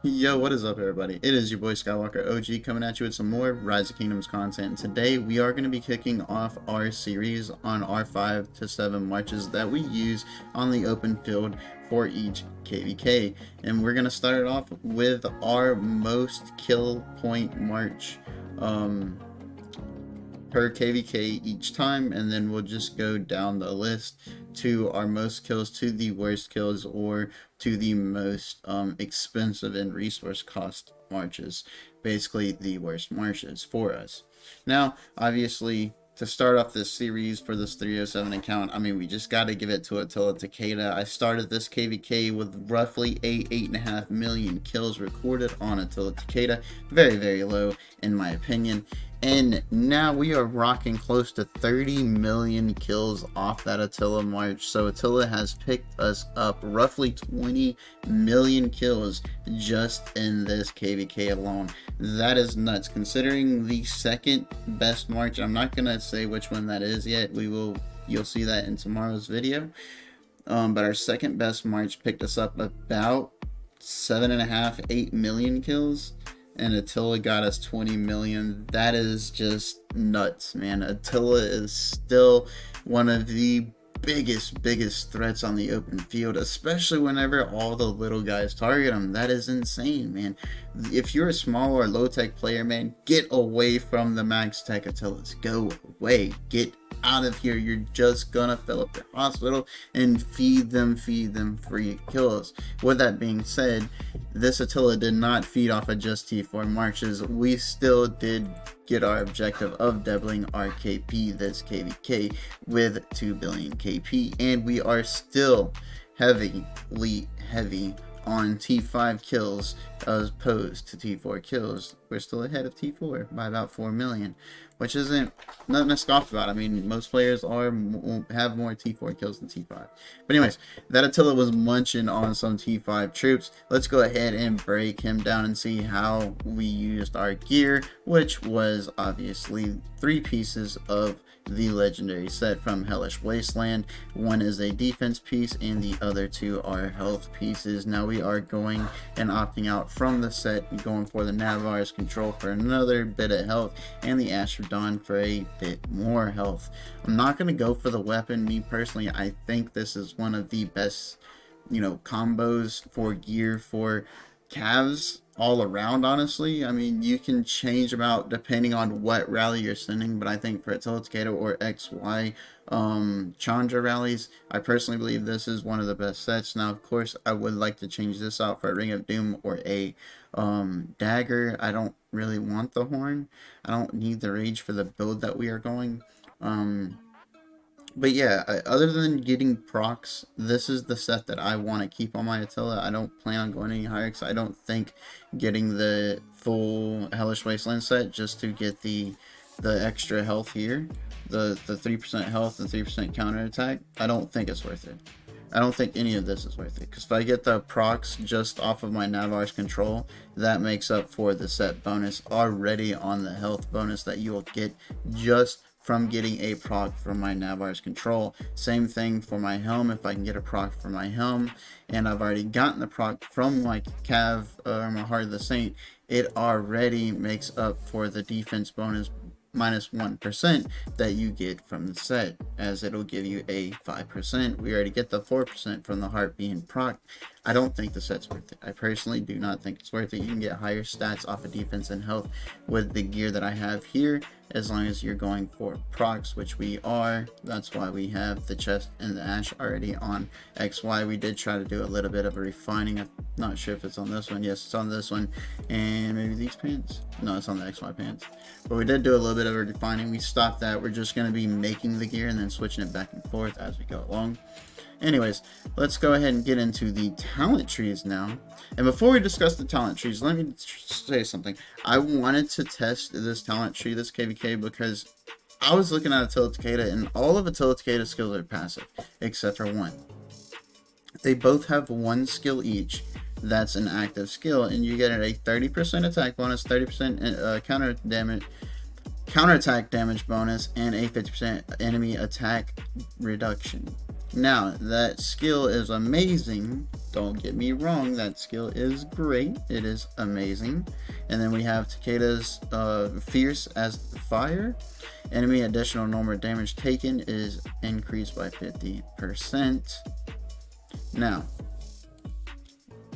Yo, what is up, everybody? It is your boy Skywalker OG coming at you with some more Rise of Kingdoms content. And today, we are going to be kicking off our series on our 5 to 7 marches that we use on the open field for each KvK. And we're going to start it off with our most kill point march per KvK each time, and then we'll just go down the list to our most kills, to the worst kills, or to the most expensive and resource cost marches. Basically, the worst marches for us. Now, obviously, to start off this series for this 307 account, I mean, we just got to give it to Attila and Takeda. I started this KvK with roughly 8.5 million kills recorded on Attila and Takeda. Very, very low in my opinion. And now we are rocking close to 30 million kills off that Attila march. So Attila has picked us up roughly 20 million kills just in this KvK alone. That is nuts. Considering the second best march, I'm not gonna say which one that is yet. You'll see that in tomorrow's video. But our second best march picked us up about 7.5, 8 million kills. And Attila got us 20 million. That is just nuts, man. Attila is still one of the biggest threats on the open field, especially whenever all the little guys target him. That is insane, man. If you're a small or low tech player, man, get away from the max tech Attilas. Go away. Get out of here. You're just gonna fill up the hospital and feed them free kills. With that being said, this Attila did not feed off of just T4 marches. We still did get our objective of doubling our KP this KvK with 2 billion KP, and we are still heavy on T5 kills as opposed to T4 kills. We're still ahead of T4 by about 4 million, which isn't nothing to scoff about. I mean, most players have more T4 kills than T5. But anyways, that Attila was munching on some T5 troops. Let's go ahead and break him down and see how we used our gear, which was obviously 3 pieces of the legendary set from Hellish Wasteland. One is a defense piece and the other 2 are health pieces. Now we are going and opting out from the set and going for the Navarre's Control for another bit of health and the Ash of Dawn for a bit more health. I'm not going to go for the weapon. Me personally, I think this is one of the best, combos for gear for calves all around. Honestly, I mean, you can change them out depending on what rally you're sending, but I think for Attila Takeda or XY Chandra rallies, I personally believe this is one of the best sets. Now, of course, I would like to change this out for a Ring of Doom or a dagger. I don't really want the horn. I don't need the rage for the build that we are going. But yeah, other than getting procs, this is the set that I want to keep on my Attila. I don't plan on going any higher because I don't think getting the full Hellish Wasteland set just to get the extra health here, the 3% health and 3% counterattack, I don't think it's worth it. I don't think any of this is worth it, because if I get the procs just off of my Navarre's Control, that makes up for the set bonus already on the health bonus that you will get just from getting a proc from my Navarre's Control. Same thing for my helm. If I can get a proc for my helm, and I've already gotten the proc from my Cav or my Heart of the Saint, it already makes up for the defense bonus minus 1% that you get from the set, as it'll give you a 5%. We already get the 4% from the heart being proc. I don't think the set's worth it. I personally do not think it's worth it. You can get higher stats off of defense and health with the gear that I have here, as long as you're going for procs, which we are. That's why we have the chest and the ash already on XY. We did try to do a little bit of a refining. I'm not sure if it's on this one. Yes, it's on this one. And maybe these pants. No, it's on the XY pants. But we did do a little bit of a refining. We stopped that. We're just going to be making the gear and then switching it back and forth as we go along. Anyways, let's go ahead and get into the talent trees now. And before we discuss the talent trees, let me say something. I wanted to test this talent tree, this KvK, because I was looking at Attila Takeda, and all of Attila Takeda's skills are passive, except for one. They both have one skill each that's an active skill, and you get a 30% attack bonus, 30% counterattack damage bonus, and a 50% enemy attack reduction. Now, that skill is amazing. Don't get me wrong, that skill is great. It is amazing. And then we have Takeda's Fierce as fire. Enemy additional normal damage taken is increased by 50%. Now,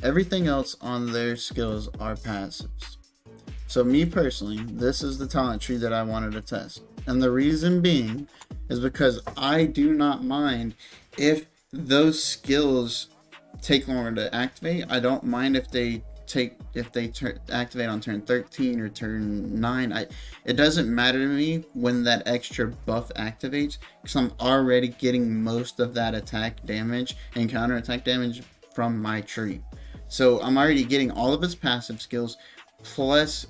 everything else on their skills are passives. So me personally, this is the talent tree that I wanted to test. And the reason being is because I do not mind if those skills take longer to activate. I don't mind if they activate on turn 13 or turn 9. It doesn't matter to me when that extra buff activates, because I'm already getting most of that attack damage and counter attack damage from my tree. So I'm already getting all of its passive skills plus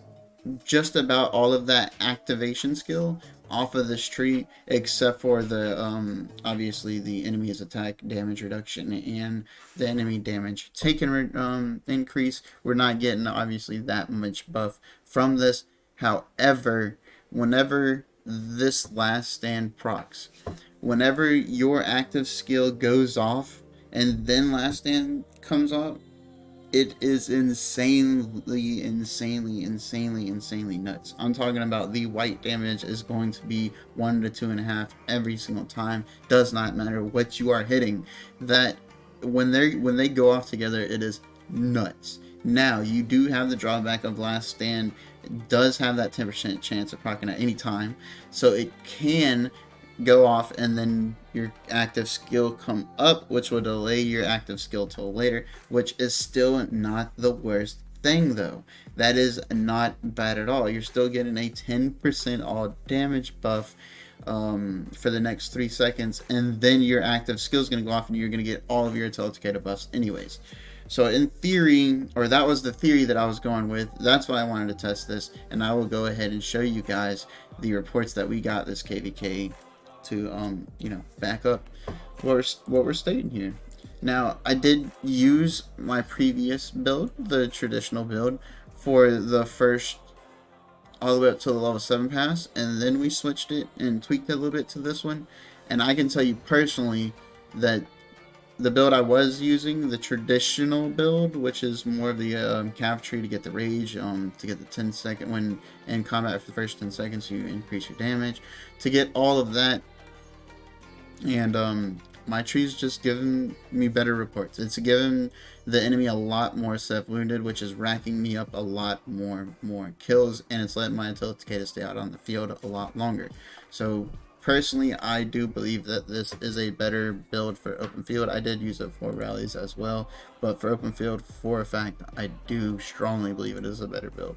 just about all of that activation skill off of this tree, except for the obviously the enemy's attack damage reduction and the enemy damage taken increase. We're not getting obviously that much buff from this. However, whenever this last stand procs, whenever your active skill goes off and then last stand comes off, it is insanely nuts. I'm talking about the white damage is going to be 1 to 2.5 every single time. Does not matter what you are hitting. That when they go off together, it is nuts. Now you do have the drawback of last stand. It does have that 10% chance of proccing at any time, so it can go off and then your active skill come up, which will delay your active skill till later, which is still not the worst thing though. That is not bad at all. You're still getting a 10% all damage buff for the next 3 seconds, and then your active skill is going to go off and you're going to get all of your Attila and Takeda buffs anyways. So in theory, or that was the theory that I was going with, that's why I wanted to test this, and I will go ahead and show you guys the reports that we got this KvK to back up what we're stating here. Now, I did use my previous build, the traditional build, for the first all the way up to the level 7 pass, and then we switched it and tweaked it a little bit to this one. And I can tell you personally that the build I was using, the traditional build, which is more of the cav tree to get the rage, to get the 10-second, when in combat for the first 10 seconds you increase your damage, to get all of that. And my tree's just giving me better reports. It's giving the enemy a lot more self wounded, which is racking me up a lot more kills, and it's letting my Attila and Takeda stay out on the field a lot longer. So personally, I do believe that this is a better build for open field. I did use it for rallies as well, but for open field, for a fact, I do strongly believe it is a better build.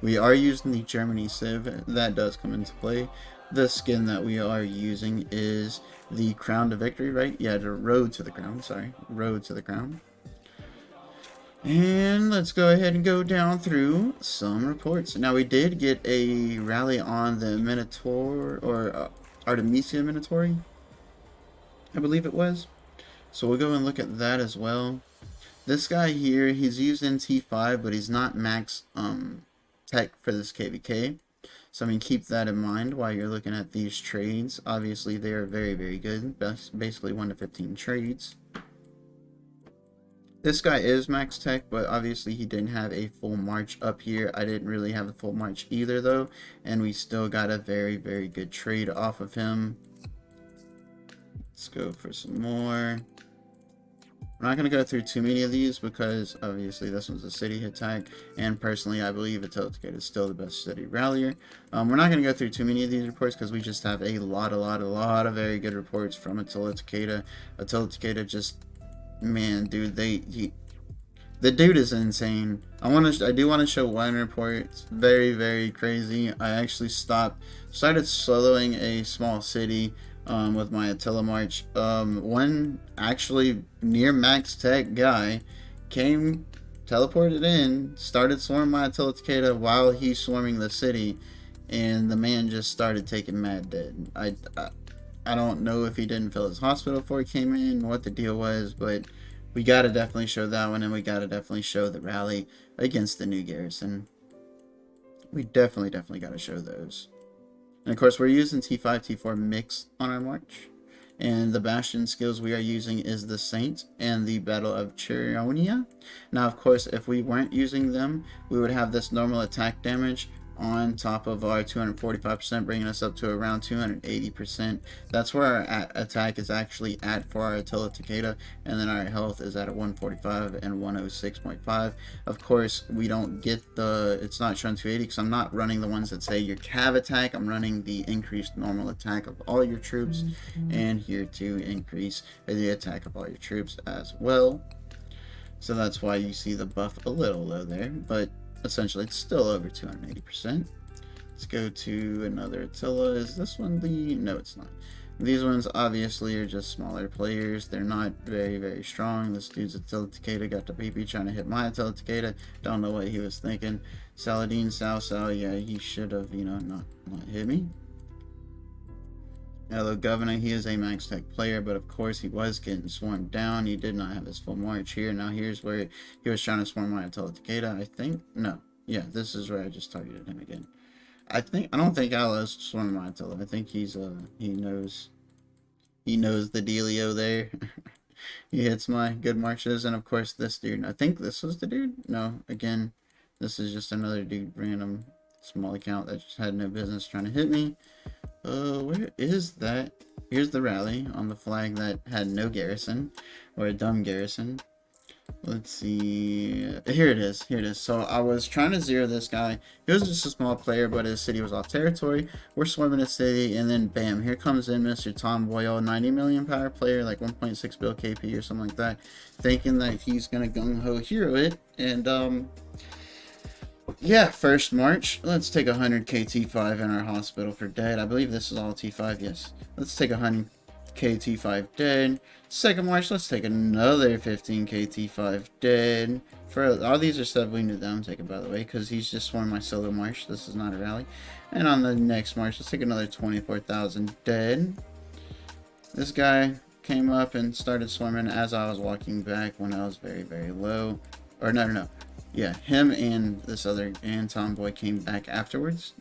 We are using the Germany Civ. That does come into play. The skin that we are using is the Crown to Victory, right? Yeah, the Road to the Crown, sorry. Road to the Crown. And let's go ahead and go down through some reports. Now, we did get a rally on the Minotaur, or Artemisia Minotauri, I believe it was. So we'll go and look at that as well. This guy here, he's used in T5, but he's not max tech for this KvK. So I mean, keep that in mind while you're looking at these trades. Obviously, they are very good. Basically 1 to 15 trades. This guy is max tech, but obviously he didn't have a full march up here. I didn't really have a full march either, though, and we still got a very good trade off of him. Let's go for some more. I'm not going to go through too many of these because obviously this one's a city attack, and personally I believe Attila and Takeda is still the best city rallier. We're not going to go through too many of these reports because we just have a lot of very good reports from Attila and Takeda. Attila and Takeda just, man, dude, the dude is insane. I do want to show one report. It's very crazy. I actually started soloing a small city with my Attila March. One actually near max tech guy came, teleported in, started swarming my Attila Takeda while he's swarming the city, and the man just started taking mad dead. I don't know if he didn't fill his hospital before he came in, what the deal was, but we gotta definitely show that one, and we gotta definitely show the rally against the new garrison. We definitely gotta show those. And of course, we're using T5, T4 mix on our march. And the Bastion skills we are using is the Saint and the Battle of Cheronia. Now, of course, if we weren't using them, we would have this normal attack damage on top of our 245%, bringing us up to around 280%. That's where our attack is actually at for our Attila Takeda, and then our health is at a 145 and 106.5. Of course, we don't get the, it's not shown 280 because I'm not running the ones that say your cav attack. I'm running the increased normal attack of all your troops, and here to increase the attack of all your troops as well. So that's why you see the buff a little low there, but essentially it's still over 280%. Let's go to another Attila. Is this one the... No, it's not. These ones obviously are just smaller players. They're not very, very strong. This dude's Attila Takeda got the PP trying to hit my Attila Takeda. Don't know what he was thinking. Saladin Sao, yeah, he should have, you know, not hit me. Hello, Governor. He is a max tech player, but of course he was getting swarmed down. He did not have his full march here. Now here's where he was trying to swarm my Attila Takeda, I think. No. Yeah, this is where I just targeted him again. I don't think Alice swarming my Attila. I think he's he knows the dealio there. He hits my good marches, and of course this dude. I think this was the dude. No, again, this is just another dude, random small account that just had no business trying to hit me. Where is that? Here's the rally on the flag that had no garrison, or a dumb garrison. Let's see. Here it is. Here it is. So I was trying to zero this guy. He was just a small player, but his city was off territory. We're swarming his city, and then bam, here comes in Mr. Tom Boyle, 90 million power player, like 1.6 bill KP or something like that, thinking that he's gonna gung ho hero it, and yeah, first march. Let's take 100 KT5 in our hospital for dead. I believe this is all T5, yes. Let's take 100 KT5 dead. Second march, let's take another 15 KT5 dead. For all these are sub wounded that I'm taking, by the way, because he's just swarmed my solo march. This is not a rally. And on the next march, let's take another 24,000 dead. This guy came up and started swarming as I was walking back when I was very, very low. Or no. Yeah, him and this other, and Tomboy came back afterwards.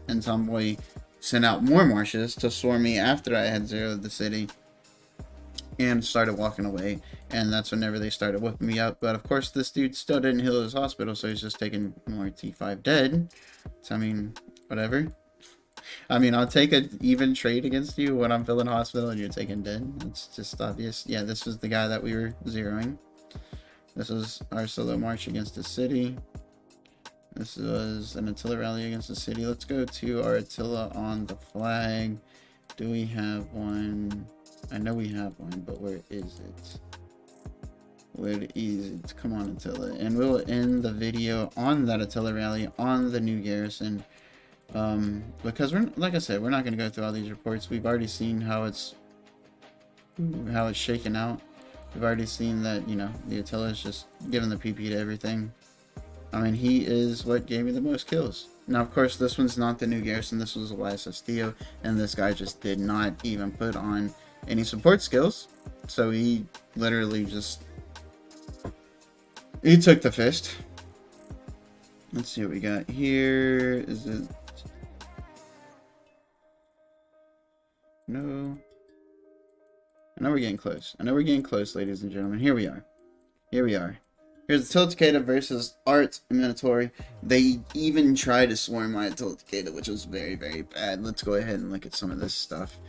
And Tomboy sent out more marches to swarm me after I had zeroed the city. And started walking away. And that's whenever they started whipping me up. But of course, this dude still didn't heal his hospital, so he's just taking more T5 dead. So, I mean, whatever. I mean, I'll take an even trade against you when I'm filling hospital and you're taking dead. It's just obvious. Yeah, this was the guy that we were zeroing. This was our solo march against the city. This was an Attila rally against the city. Let's go to our Attila on the flag. Do we have one? I know we have one, but where is it? Where is it? Come on, Attila. And we'll end the video on that Attila rally on the new garrison. Because we're, like I said, we're not going to go through all these reports. We've already seen how it's shaken out. We've already seen that, you know, the Attila is just giving the PP to everything. I mean, he is what gave me the most kills. Now, of course, this one's not the new garrison. This was a YSS Theo, and this guy just did not even put on any support skills. So he literally just... he took the fist. Let's see what we got here. Is it... no... I know we're getting close. I know we're getting close, ladies and gentlemen. Here we are. Here we are. Here's Attila Takeda versus Art Minotauri. They even tried to swarm my Attila Takeda, which was very, very bad. Let's go ahead and look at some of this stuff.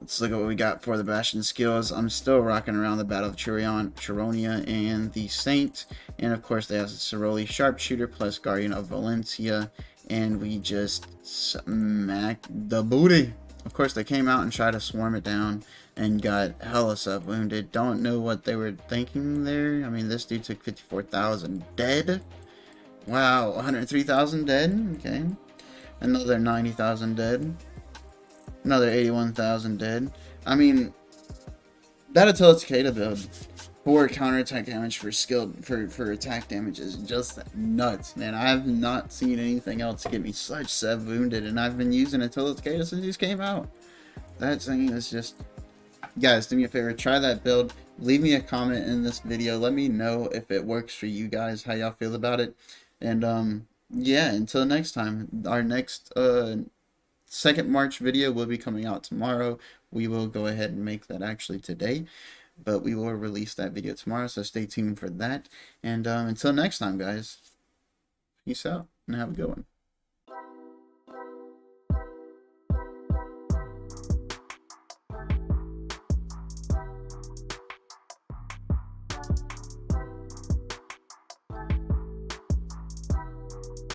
Let's look at what we got for the Bastion skills. I'm still rocking around the Battle of Cheronia and the Saint. And of course, they have the Ceroli Sharpshooter plus Guardian of Valencia. And we just smacked the booty. Of course, they came out and tried to swarm it down and got hella sub wounded. Don't know what they were thinking there. I mean, this dude took 54,000 dead. Wow, 103,000 dead. Okay. Another 90,000 dead. Another 81,000 dead. I mean, that Attila Takeda build for counterattack damage for for attack damage is just nuts, man. I have not seen anything else get me such sub wounded, and I've been using Attila Takeda since these came out. That thing is just... guys, do me a favor, try that build. Leave me a comment in this video. Let me know if it works for you guys, how y'all feel about it. And yeah, until next time, our next second March video will be coming out tomorrow we will go ahead and make that actually today, but we will release that video tomorrow, so stay tuned for that. And until next time, guys, peace out and have a good one.